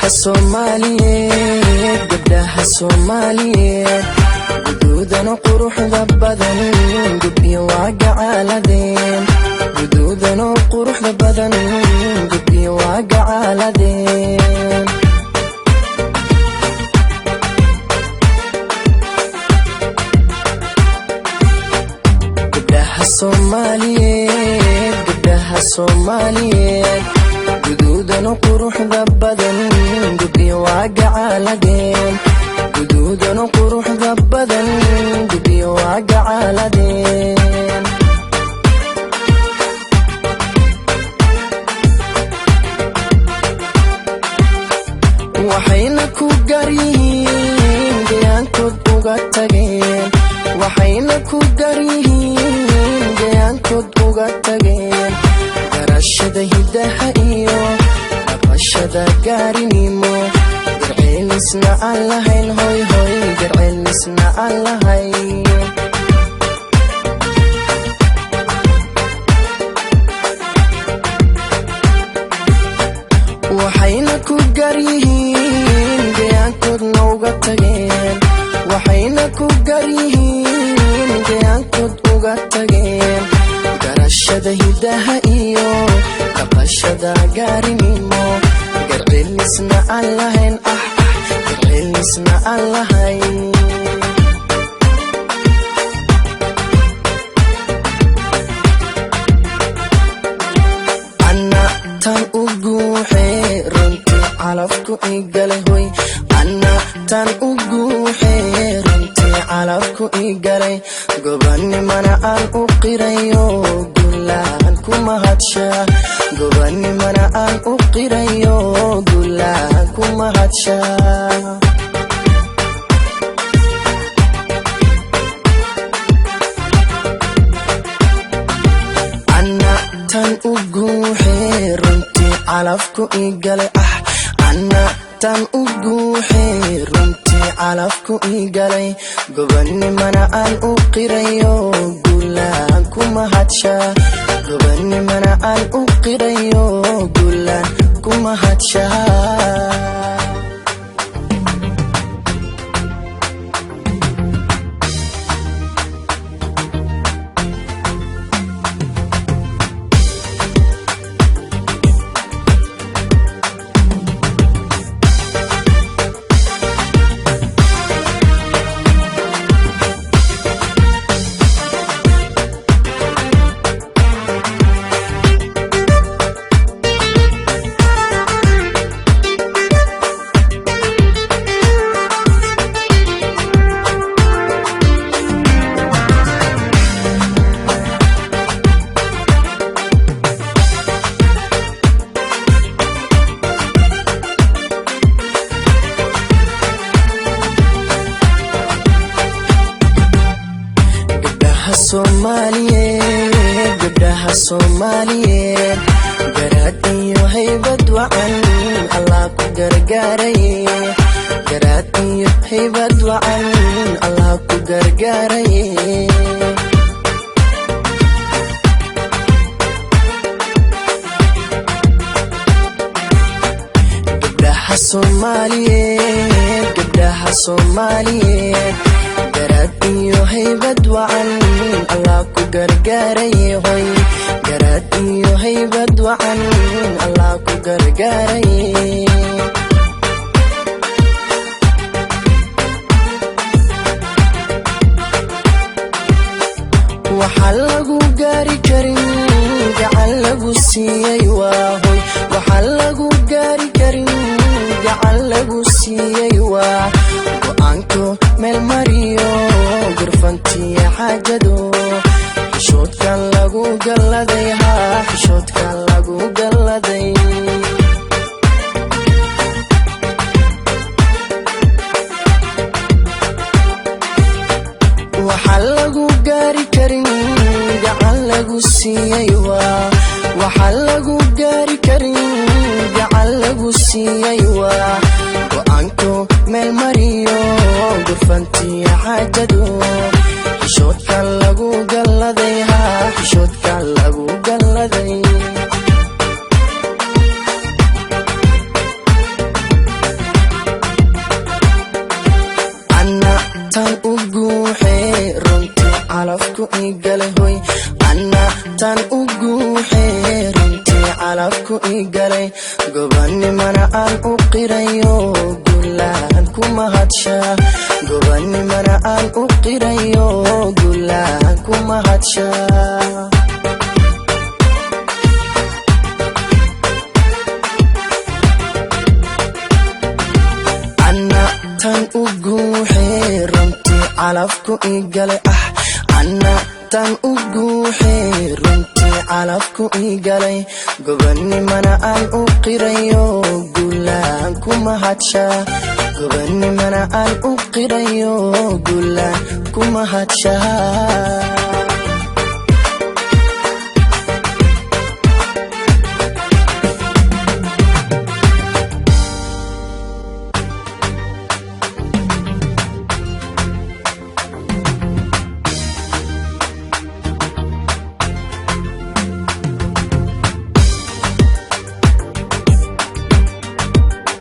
Soomaaliyeed gabdhaha Soomaaliyeed guduudana quruxda badan gudbiyo waa gacaaladeen guduudana quruxda badan gudbiyo waa gacaaladeen gabdhaha Soomaaliyeed guduudana quruxda badan gudbiyo waa gacaaladeen guduudana quruxda badan gudbiyo waa gacaaladeen waxayna ku garyihiin gayaankood uga tageen waxayna ku garyihiin gayaankood uga tageen garashada hidaha iyo dhaqashada gaarinimo garceelisna aan lahayn hoy hoy garceelisna aan lahayn waxayna ku garyihiin gayaankoodna uga tageen waxayna ku garyihiin gayaankood uga tageen garashada hidaha iyo dhaqashada gaarinimo garceelisna aan lahayn garceelisna aan lahayn ana tan u guuxee runtii calafku igalay hoy ana tan u guuxee runtii calafku igalay gobanimana aan u qirayo gulaan ku mahadshaa gobanimana aan u qirayo gulaan ku mahadshaa ana tan u guuxee runtii calafku igalay ana tan u guuxee runtii calafku igalay gobanimana aan u qirayo gulaan ku mahadshaa gobanimana aan u qirayo gulaan ku mahadshaa Soomaaliyeed gabdhaha Soomaaliyeed garaad iyo haybad wacan Allah ku gargaaray garaad iyo haybad wacan Allah ku gargaaray gabdhaha Soomaaliyeed garaad iyo haybad wacan Allah ku gargaaray hoy garaad iyo haybad wacan Allah ku gargaaray waxa lagu gaari karin gacan lagu siiyay waa hoy waxa lagu gaari karin gacan lagu siiyay waa go'aanko meel mariyo gurfantiya xaajado xishoodkan lagu galladay xishoodkan lagu galladay waxa lagu gaari karin gacan lagu siiyay waa waxa lagu gaari karin gacan lagu siiyay waa go'aanko meel mariyo gurfantiya xaajado xishoodkan lagu galladay xishoodkan lagu galladay أنا تان أقوحي رنتي علفكو إيقالي قباني منعان أقريو قلان كما هاتشا قباني منعان أقريو قلان كما هاتشا tan uguuxee runtii calafku iigale anna tan uguuxee runtii calafku iigalay gobannimana aan u qirayo guulaan kuma hadshaa gobannimana aan u qirayo guulaan kuma hadshaa